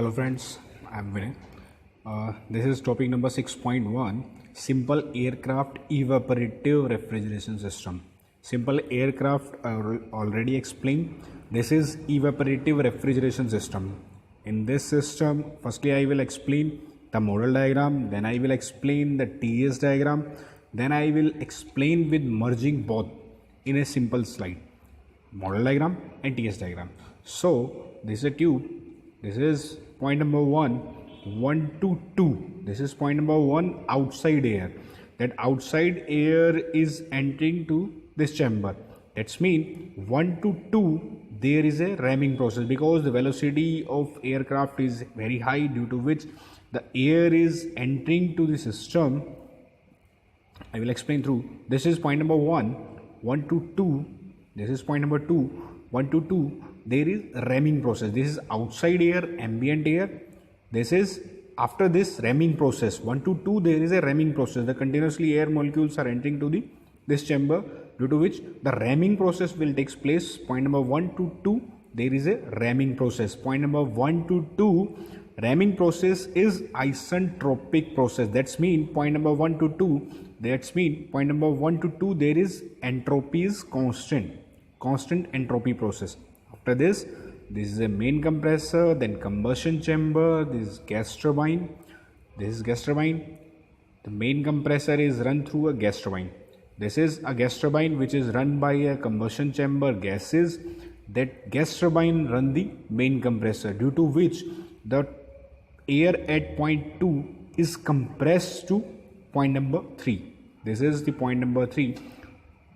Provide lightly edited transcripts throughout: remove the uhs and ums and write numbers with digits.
Hello friends, I'm Vinay. This is topic number 6.1, simple aircraft evaporative refrigeration system. Simple aircraft I already explained. This is evaporative refrigeration system. In this system, firstly I will explain the model diagram, then I will explain the TS diagram, then I will explain with merging both in a simple slide, model diagram and TS diagram. So this is a tube. This is point number 1 to 2. This is point number 1, outside air. That outside air is entering to this chamber. That's mean 1 to 2 there is a ramming process, because the velocity of aircraft is very high, due to which the air is entering to the system. I will explain through. This is point number 1 to 2. This is point number 2, 1 to 2. There is ramming process. This is outside air, ambient air. This is after this ramming process 1 to 2 there is a ramming process. The continuously air molecules are entering to this chamber, due to which the ramming process will take place. Point number 1 to 2 there is a ramming process. Point number 1 to 2 ramming process is isentropic process. That's mean point number 1 to 2, that's mean point number 1 to 2 there is entropy is constant entropy process. After this is a main compressor, then combustion chamber, this is gas turbine. This is gas turbine. The main compressor is run through a gas turbine. This is a gas turbine which is run by a combustion chamber gases. That gas turbine run the main compressor, due to which the air at point 2 is compressed to point number 3. This is the point number 3.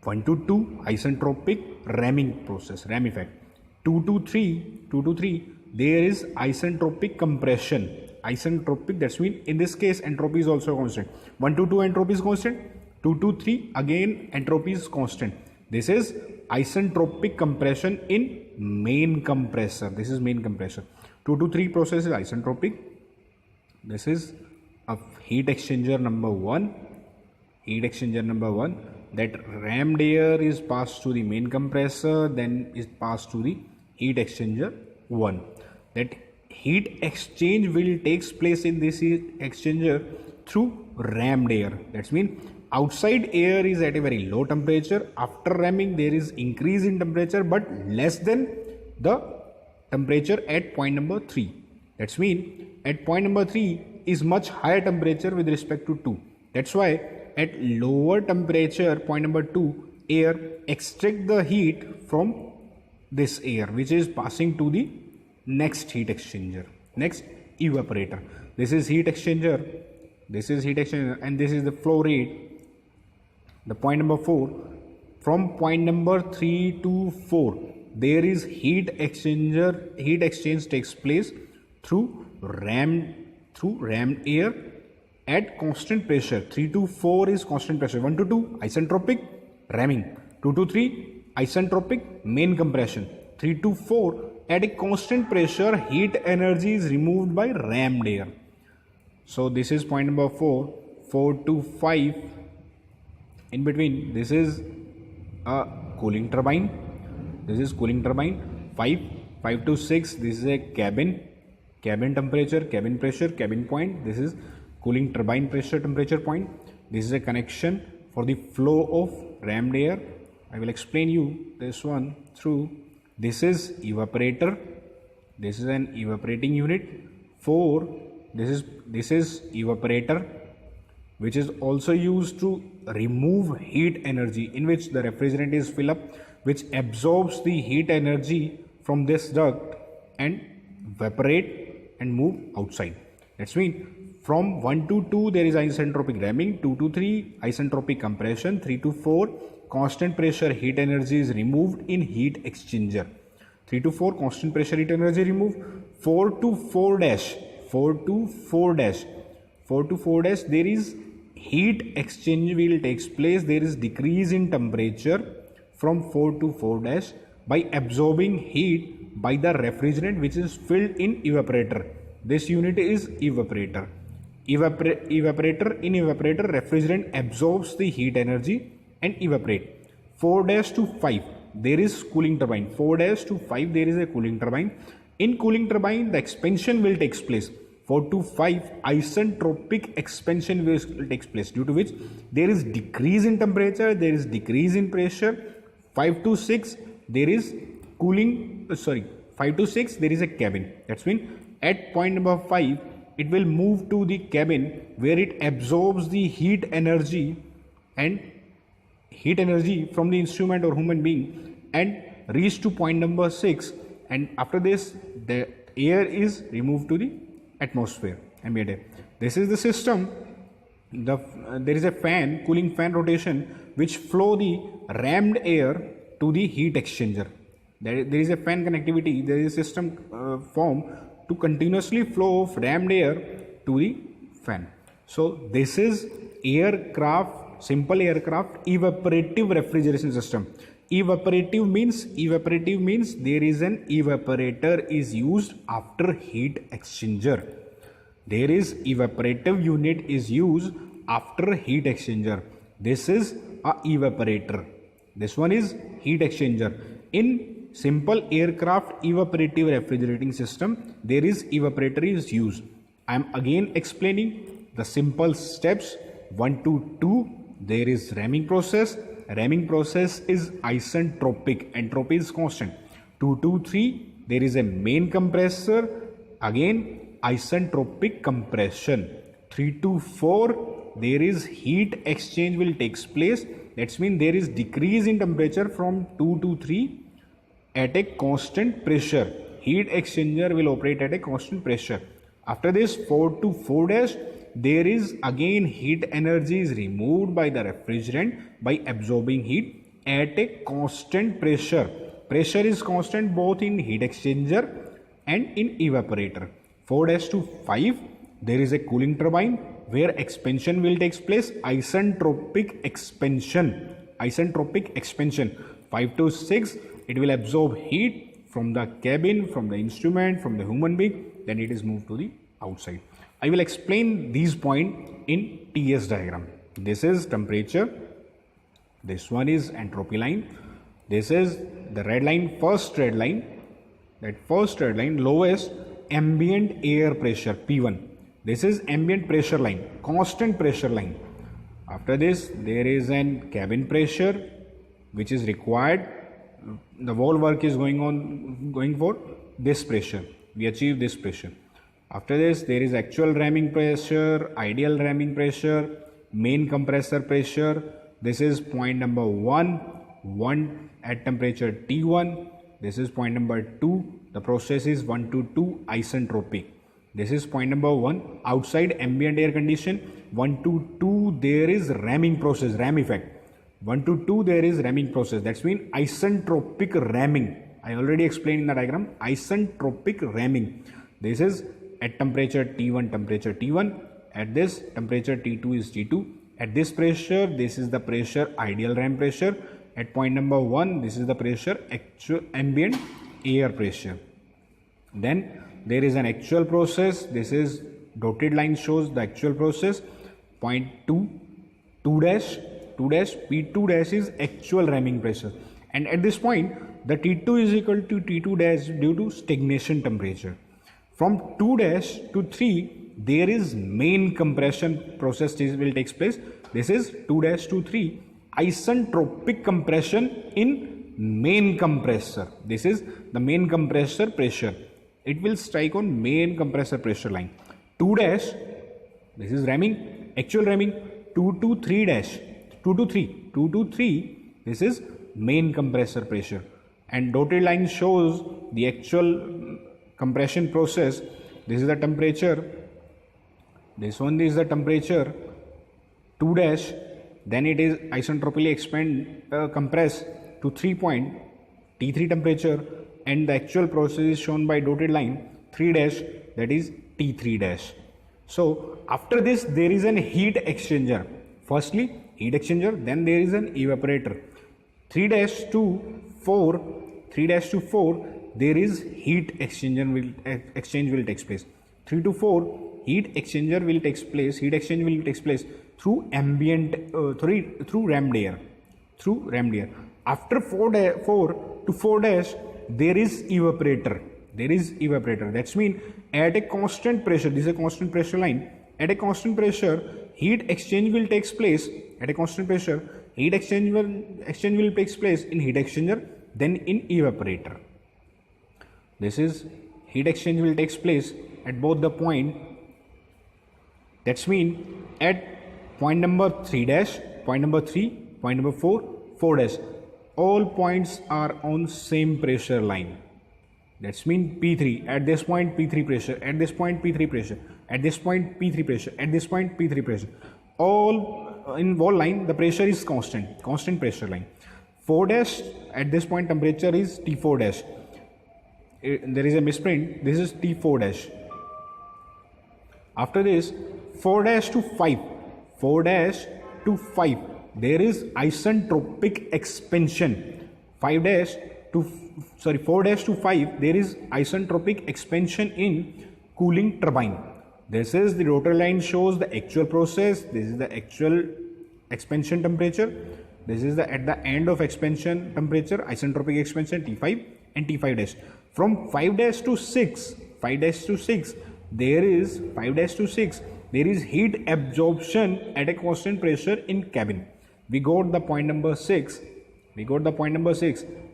1 to 2 isentropic ramming process, ram effect. 2 to 3 there is isentropic compression. Isentropic, that's mean in this case entropy is also constant. 1 to 2 entropy is constant. 2 to 3 again entropy is constant. This is isentropic compression in main compressor. This is main compressor. 2 to 3 process is isentropic. This is a heat exchanger number 1. Heat exchanger number 1. That rammed air is passed to the main compressor, then is passed to the heat exchanger 1. That heat exchange will takes place in this heat exchanger through rammed air. That's mean outside air is at a very low temperature. After ramming there is increase in temperature, but less than the temperature at point number 3. That's mean at point number 3 is much higher temperature with respect to 2. That's why at lower temperature, point number 2, air extract the heat from this air, which is passing to the next heat exchanger, next evaporator. This is heat exchanger. This is heat exchanger, and this is the flow rate. The point number 4, from point number 3 to 4, there is heat exchanger. Heat exchange takes place through rammed air at constant pressure. 3 to 4 is constant pressure. 1 to 2 isentropic ramming. 2 to 3 isentropic main compression. 3 to 4 at a constant pressure heat energy is removed by rammed air. So this is point number 4. 4 to 5 in between, this is a cooling turbine. This is cooling turbine. 5 to 6 this is a cabin temperature, cabin pressure, cabin point. This is cooling turbine pressure temperature point. This is a connection for the flow of rammed air. I will explain you this one through. This is evaporator. This is an evaporating unit. 4. This is evaporator, which is also used to remove heat energy, in which the refrigerant is filled up, which absorbs the heat energy from this duct and evaporate and move outside. That's mean from 1 to 2 there is isentropic ramming. 2 to 3 isentropic compression. 3 to 4 constant pressure heat energy is removed in heat exchanger. 3 to 4 constant pressure heat energy removed. 4 to 4 dash there is heat exchange will takes place. There is decrease in temperature from 4 to 4 dash by absorbing heat by the refrigerant which is filled in evaporator. This unit is evaporator. Evaporator, in evaporator refrigerant absorbs the heat energy and evaporate. 4 dash to 5 there is cooling turbine. 4 dash to 5 there is a cooling turbine. In cooling turbine, the expansion will take place. 4 to 5, isentropic expansion will take place, due to which there is decrease in temperature, there is decrease in pressure. 5 to 6, there is cooling, 5 to 6, there is a cabin. That's mean at point number 5, it will move to the cabin where it absorbs the heat energy from the instrument or human being and reach to point number 6, and after this the air is removed to the atmosphere, ambient air. This is the system. There is a fan, cooling fan rotation, which flow the rammed air to the heat exchanger. There is a fan connectivity, there is a system formed to continuously flow of rammed air to the fan. So this is simple aircraft evaporative refrigeration system. Evaporative means there is an evaporator is used after heat exchanger. There is evaporative unit is used after heat exchanger. This is a evaporator. This one is heat exchanger. In simple aircraft evaporative refrigerating system, there is evaporator is used. I am again explaining the simple steps. 1 to 2, there is ramming process. Ramming process is isentropic. Entropy is constant. 2 to 3, there is a main compressor. Again, isentropic compression. 3 to 4, there is heat exchange will takes place. That's mean there is decrease in temperature from 2 to 3 at a constant pressure. Heat exchanger will operate at a constant pressure. After this 4 to 4 dash, there is again heat energy is removed by the refrigerant by absorbing heat at a constant pressure. Pressure is constant both in heat exchanger and in evaporator. 4 dash to 5, there is a cooling turbine where expansion will take place. Isentropic expansion. 5 to 6, it will absorb heat from the cabin, from the instrument, from the human being, then it is moved to the outside. I will explain these points in TS diagram. This is temperature, this one is entropy line, this is the red line, first red line, lowest ambient air pressure P1. This is ambient pressure line, constant pressure line. After this there is an cabin pressure which is required. The whole work is going for this pressure. We achieve this pressure. After this there is actual ramming pressure, ideal ramming pressure, main compressor pressure. This is point number 1 at temperature T1. This is point number 2. The process is 1 to 2 isentropic. This is point number 1. Outside ambient air condition. 1 to 2 there is ramming process, ram effect. 1 to 2 there is ramming process. That's mean isentropic ramming. I already explained in the diagram. Isentropic ramming. This is at temperature T1, at this temperature T2 is T2. At this pressure, this is the pressure ideal ram pressure. At point number 1, this is the pressure actual ambient air pressure. Then there is an actual process. This is dotted line shows the actual process. Point 2 dash, P2 dash is actual ramming pressure. And at this point, the T2 is equal to T2 dash due to stagnation temperature. From 2 dash to 3, there is main compression process will take place. This is 2 dash to 3, isentropic compression in main compressor. This is the main compressor pressure. It will strike on main compressor pressure line. 2 dash, this is ramming, actual ramming. 2 to 3 dash, 2 to 3, this is main compressor pressure. And dotted line shows the actual compression process. This is the temperature, this one is the temperature 2 dash, then it is isentropically compress to 3 point T3 temperature, and the actual process is shown by dotted line 3 dash, that is T3 dash. So after this there is an heat exchanger. Firstly heat exchanger, then there is an evaporator. 3 dash to 4, there is heat exchange will take place. 3 to 4, heat exchange will take place through ambient through rammed air. After 4 to 4 dash, there is evaporator. there is evaporator. That's mean at a constant pressure, this is a constant pressure line. At a constant pressure, heat exchange will takes place. At a constant pressure, heat exchange will takes place in heat exchanger, then in evaporator. This is heat exchange will takes place at both the point. That's mean at point number 3 dash, point number 3, point number 4, 4 dash. All points are on same pressure line. That's mean P3. At this point P3 pressure, at this point P3 pressure, at this point P3 pressure, at this point P3 pressure. All in wall line the pressure is constant pressure line. 4 dash, at this point temperature is T4 dash. There is a misprint. This is T4 dash. After this 4 dash to 5, 4 dash to 5, there is isentropic expansion. 4 dash to 5, there is isentropic expansion in cooling turbine. This is the rotor line shows the actual process. This is the actual expansion temperature. This is the at the end of expansion temperature, isentropic expansion T5 and T5 dash. From 5 dash to 6, 5 dash to 6, there is 5 dash to 6, there is heat absorption at a constant pressure in cabin. We got the point number 6.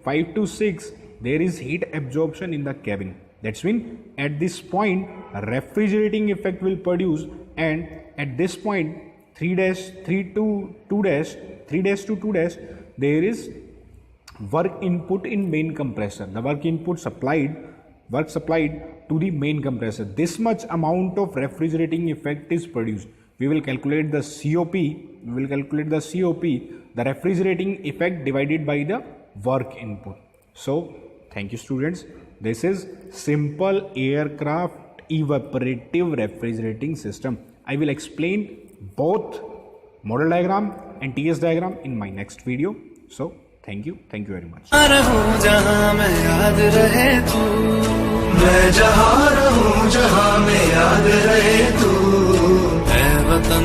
5 to 6, there is heat absorption in the cabin. That's mean at this point refrigerating effect will produce, and at this point 3 to 2 dash, there is work input in main compressor. The work supplied to the main compressor. This much amount of refrigerating effect is produced. We will calculate the COP. The refrigerating effect divided by the work input. So thank you students. This is simple aircraft evaporative refrigerating system. I will explain both model diagram and TS diagram in my next video. So thank you very much. मैं जहाँ रहूं जहाँ में याद रहे तू, ऐ वतन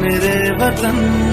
मेरे वतन।